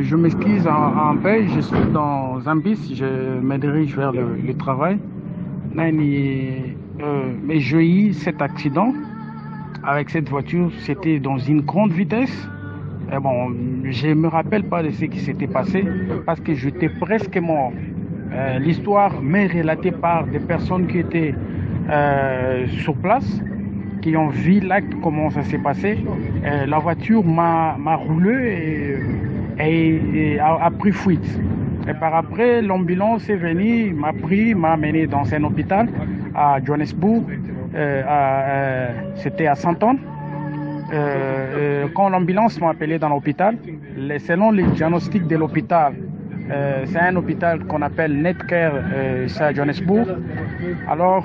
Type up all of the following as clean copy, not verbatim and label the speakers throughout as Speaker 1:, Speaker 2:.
Speaker 1: je m'excuse en paix, je suis dans un bus, je me dirige vers le travail. Mais j'ai eu cet accident avec cette voiture, c'était dans une grande vitesse. Et bon, je ne me rappelle pas de ce qui s'était passé parce que j'étais presque mort. L'histoire m'est relatée par des personnes qui étaient sur place, qui ont vu l'acte, comment ça s'est passé. La voiture m'a roulé et a pris fuite. Et par après, l'ambulance est venue, m'a pris, m'a amené dans un hôpital à Johannesburg. C'était à Sandton. Quand l'ambulance m'a appelé dans l'hôpital, selon les diagnostics de l'hôpital, c'est un hôpital qu'on appelle Netcare, c'est à Johannesburg. Alors,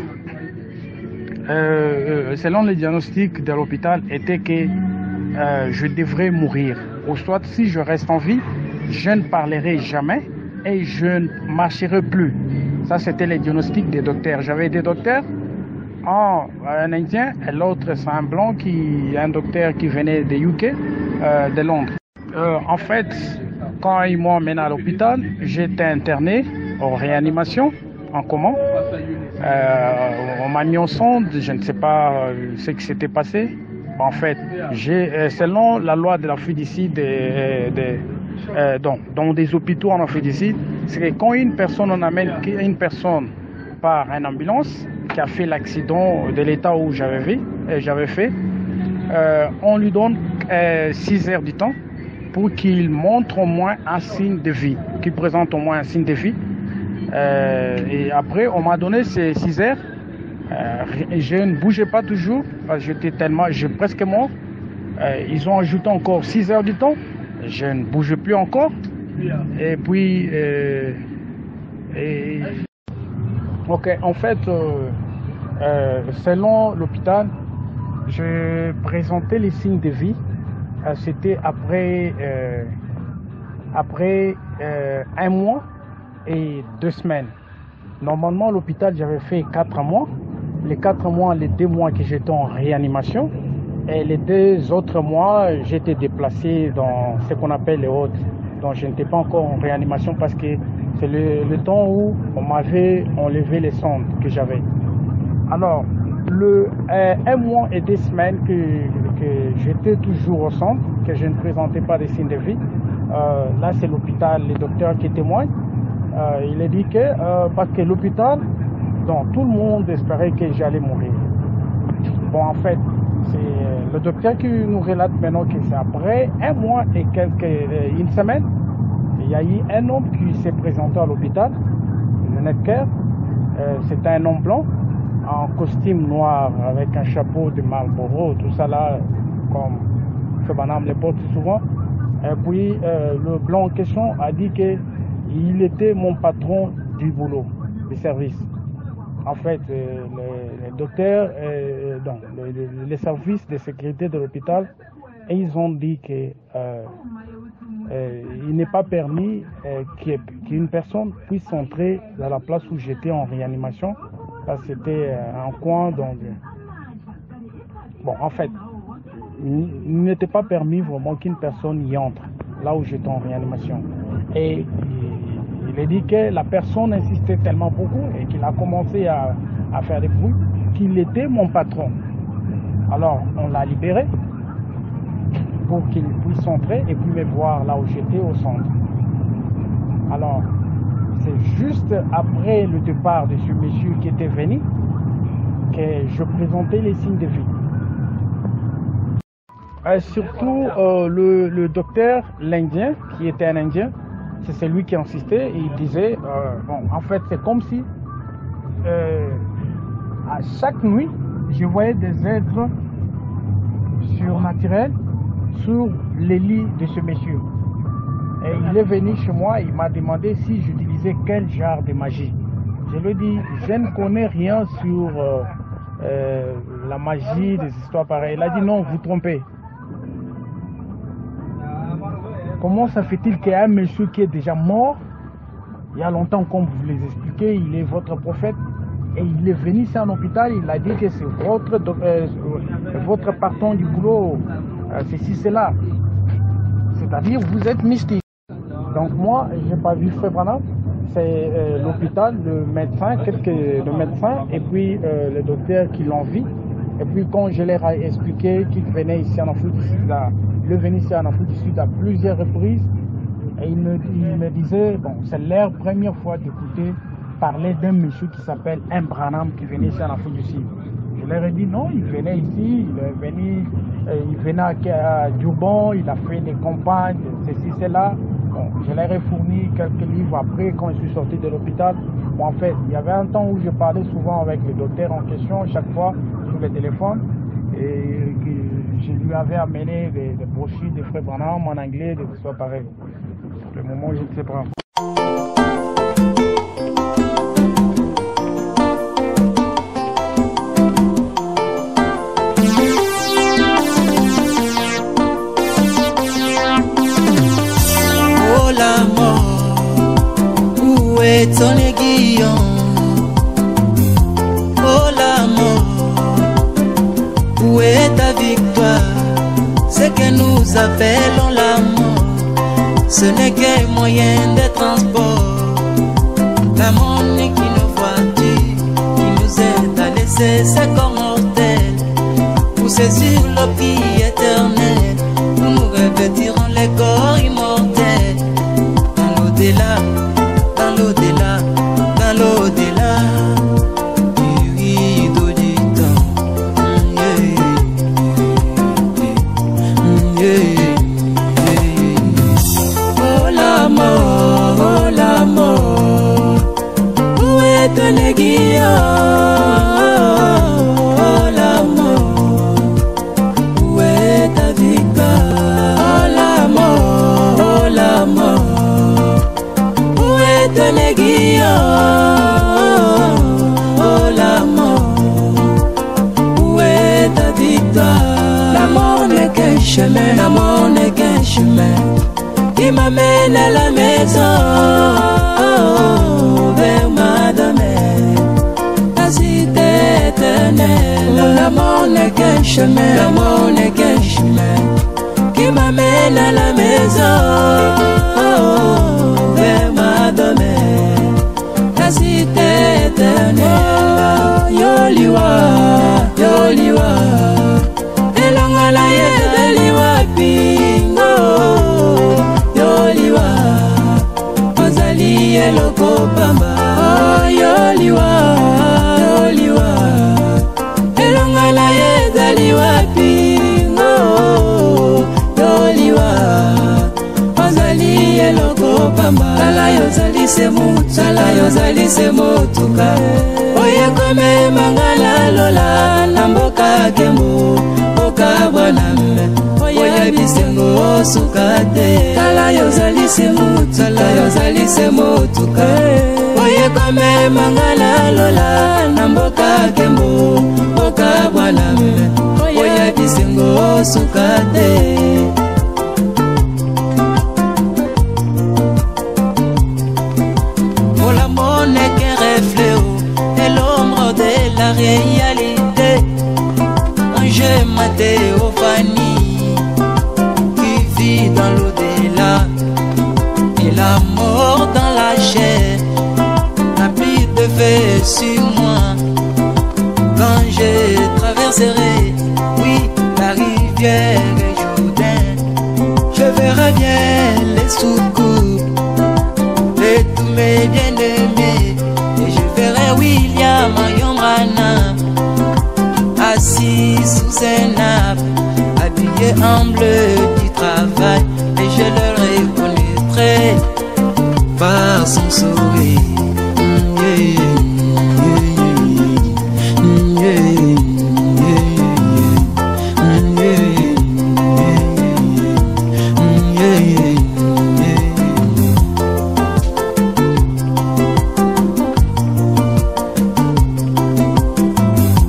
Speaker 1: selon les diagnostics de l'hôpital, était que je devrais mourir. Ou soit, si je reste en vie, je ne parlerai jamais et je ne marcherai plus. Ça, c'était les diagnostics des docteurs. J'avais des docteurs, un Indien et l'autre, c'est un blanc, un docteur qui venait de UK, de Londres. En fait, quand ils m'ont emmené à l'hôpital, j'étais interné en réanimation, en coma. On m'a mis en sonde, je ne sais pas ce qui s'était passé. En fait, selon la loi de la fédicide, dans des hôpitaux en fédicide, c'est que quand une personne, on amène une personne par une ambulance qui a fait l'accident de l'état où j'avais fait, on lui donne 6 heures du temps pour qu'il montre au moins un signe de vie, qu'il présente au moins un signe de vie. Et après, on m'a donné ces 6 heures. Je ne bougeais pas toujours, parce que j'étais presque mort. Ils ont ajouté encore 6 heures du temps. Je ne bougeais plus encore. Et puis, ok, en fait, selon l'hôpital, je présentais les signes de vie. C'était après 1 mois et 2 semaines. Normalement, à l'hôpital, j'avais fait 4 mois. Les 4 mois, les 2 mois que j'étais en réanimation. Et les 2 autres mois, j'étais déplacé dans ce qu'on appelle les hôtes. Donc, je n'étais pas encore en réanimation parce que c'est le temps où on m'avait enlevé les sondes que j'avais. Alors, 1 mois et 2 semaines que j'étais toujours au centre, que je ne présentais pas de signes de vie. Là, c'est l'hôpital, les docteurs qui témoignent. Il a dit que, parce que l'hôpital, donc tout le monde espérait que j'allais mourir. Bon, en fait, c'est le docteur qui nous relate maintenant que c'est après 1 mois et une semaine, il y a eu un homme qui s'est présenté à l'hôpital, le Netcare. C'était un homme blanc, en costume noir, avec un chapeau de Marlboro, tout ça là, comme Chebanam les porte souvent. Et puis, le blanc en question a dit qu'il était mon patron du boulot, du service. En fait, les docteurs, les services de sécurité de l'hôpital, ils ont dit qu'il n'est pas permis qu'une personne puisse entrer dans la place où j'étais en réanimation, parce que c'était un coin. Donc, bon, en fait, il n'était pas permis vraiment qu'une personne y entre, là où j'étais en réanimation. Et il a dit que la personne insistait tellement beaucoup et qu'il a commencé à faire des bruits qu'il était mon patron. Alors, on l'a libéré pour qu'il puisse entrer et puis me voir là où j'étais au centre. Alors, c'est juste après le départ de ce monsieur qui était venu que je présentais les signes de vie. Surtout le docteur, l'Indien, qui était un Indien, c'est celui qui insistait et il disait, bon, en fait, c'est comme si à chaque nuit, je voyais des êtres surnaturels sur les lits de ce monsieur. Et il est venu chez moi, il m'a demandé si j'utilisais quel genre de magie. Je lui ai dit, je ne connais rien sur la magie, des histoires pareilles. Il a dit, non, vous trompez. Comment ça fait-il qu'il y a un monsieur qui est déjà mort, il y a longtemps, comme vous les expliquez, il est votre prophète, et il est venu ici en hôpital, il a dit que c'est votre patron du boulot, ceci, cela. C'est-à-dire, vous êtes mystique. Donc moi, je n'ai pas vu Frère Branham. C'est l'hôpital, le médecin et puis le docteur qui l'ont vu. Et puis quand je leur ai expliqué qu'il venait ici en Afrique du Sud, il est venu ici en Afrique du Sud à plusieurs reprises. Et il me disait, bon, c'est leur première fois d'écouter parler d'un monsieur qui s'appelle M. Branham qui venait ici en Afrique du Sud. Je leur ai dit non, il venait ici, il venait à Djoubon, il a fait des campagnes, ceci, cela. Bon, je leur ai fourni quelques livres après quand je suis sorti de l'hôpital. Bon, en fait, il y avait un temps où je parlais souvent avec le docteur en question, chaque fois sur le téléphone. Et je lui avais amené des brochures de Frère Branham en anglais, des histoires pareilles. Pour le moment, je ne sais pas.
Speaker 2: Oh la mort, où est ton aiguillon? Oh la mort, où est ta victoire? Ce que nous appelons la mort, ce n'est qu'un moyen de transport. La mort n'est qu'une voiture qui nous aide à laisser ce corps mortel pour saisir le pays éternel, où nous revêtirons les corps immortels. Dans l'au-delà, dans l'au-delà, dans l'au-delà du rideau du temps. Oh la mort, où est ton aiguillon? Oh la mort, où est ta victoire? Oh la mort, où est ton aiguillon? Oh la mort, où est ta victoire? La mort n'est qu'un chemin, la mort n'est qu'un chemin qui m'amène à la maison, vers ma demeure, la cité éternelle. La mort n'est qu'un chemin, la mort n'est qu'un chemin qui m'amène à la maison, vers ma demeure, la cité éternelle. Yoliwa, Yoliwa, elongala yedeliwa pingo. Yoliwa, ozali eloko pamba. Oh Yoliwa, Yoliwa, elongala yedeliwa pingo. Yoliwa, ozali eloko pamba. Tala yozali semu, tala yozali semotuka. Oye kome mangala lola na mboka kembo, mboka bwanambe. Oye bisengo sukate. Tala yozali semu, tala yozali semotuka. Oye kome mangala lola na mboka kembo, mboka bwanambe. Oye bisengo sukate. Oh la mort n'est qu'un reflet et l'ombre de la réalité. Un jeu ma théophanie qui vit dans l'au-delà, et la mort dans la chair n'a plus de fait sur moi. Quand je traverserai, oui, la rivière Jourdain, je verrai bien les secours de tous mes bien-aimés, et je verrai William Branham assis sous un arbre, habillé en bleu du travail, et je le reconnaîtrai par son sourire.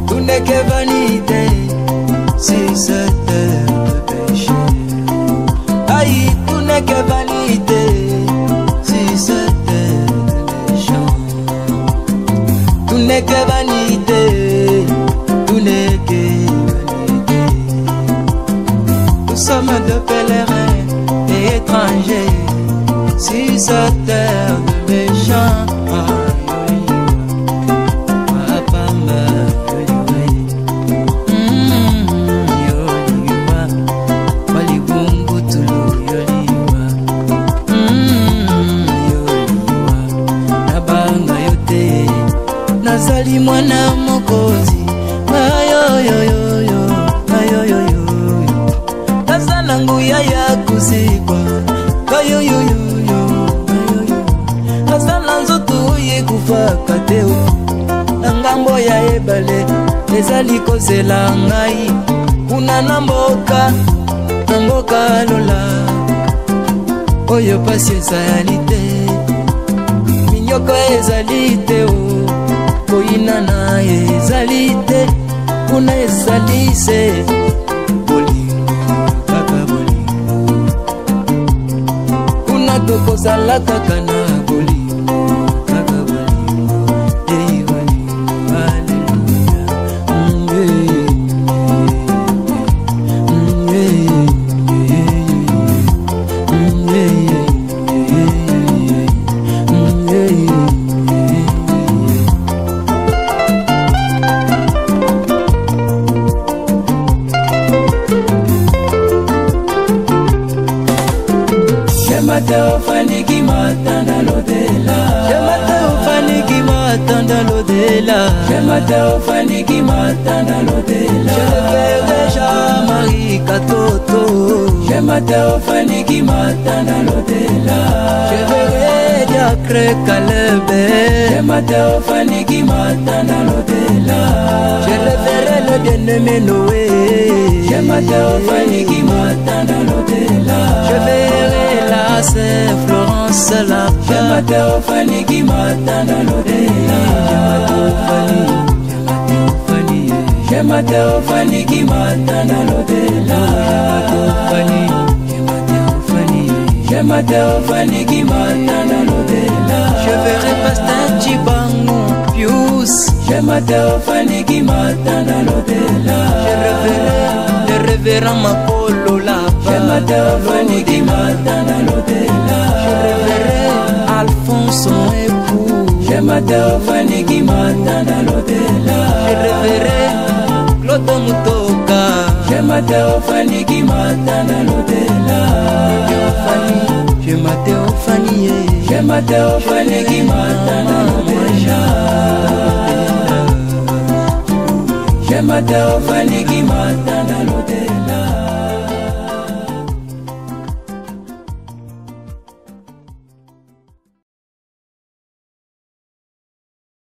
Speaker 2: Tout n'est que vanité sur cette terre de péché. Aïe, tout n'est que vanité sur cette terre de méchant. Tout n'est que vanité, tout n'est que vanité. Nous sommes deux pèlerins et étrangers si sa terre de méchants.
Speaker 3: Nazali mwana mokozi ayoyoyoyo ayoyoyo Nazana nguya ya kuzikwa ayoyoyoyo ayoyo Nazana nzoto yekufa kateo Nangambo ya ebale ezali kozela ngai Kuna na mboka lola Oyo pasi ezali te Minyoko ezali te Koina na ezali te Kuna ezali se Bolingo, kaka bolingo Kuna tokozala kaka na bolingo Kaka bolingo, ei bolingo, hallelujah
Speaker 2: Ufani qui m'attend dans l'au-delà.
Speaker 3: Je m'attends au Fanny qui m'attend dans l'au-delà.
Speaker 2: Je m'attends au Fanny qui m'attend dans l'au-delà.
Speaker 3: Je ne verrai jamais Katoto.
Speaker 2: Je m'attends au Fanny qui m'attend dans l'au-delà.
Speaker 3: Je verrai Diacre Calebe.
Speaker 2: Je m'attends au Fanny qui m'attend dans l'au-delà.
Speaker 3: Je le verrai le bien-aimé Noé.
Speaker 2: Je m'attends au Fanny qui m'attend dans l'au-delà.
Speaker 3: Je verrai la sœur Florence là.
Speaker 2: Je m'attends au Fanny qui m'attend dans l'au-delà. Je m'attends au Fanny qui m'attend dans l'au-delà. Je m'attends au Fanny qui m'attend dans l'au-delà.
Speaker 3: Je verrai Pasteur Chibango Pius.
Speaker 2: Je m'attends au Fanny qui m'attend dans l'au-delà.
Speaker 3: Je reverrai le révérend Mapolo là-bas.
Speaker 2: Je m'attends au Fanny qui m'attend dans l'au-delà.
Speaker 3: Je reverrai Alphonse mon époux.
Speaker 2: Je m'attends au Fanny qui m'attend dans l'au-delà.
Speaker 3: Je reverrai Claude Mutoka.
Speaker 2: Je m'attends au Fanny qui m'attend dans l'au-delà.
Speaker 3: Je m'attends au Fanny.
Speaker 2: Je m'attends au Fanny qui m'attend dans l'au-delà. Je m'attends au Fanny qui m'attend.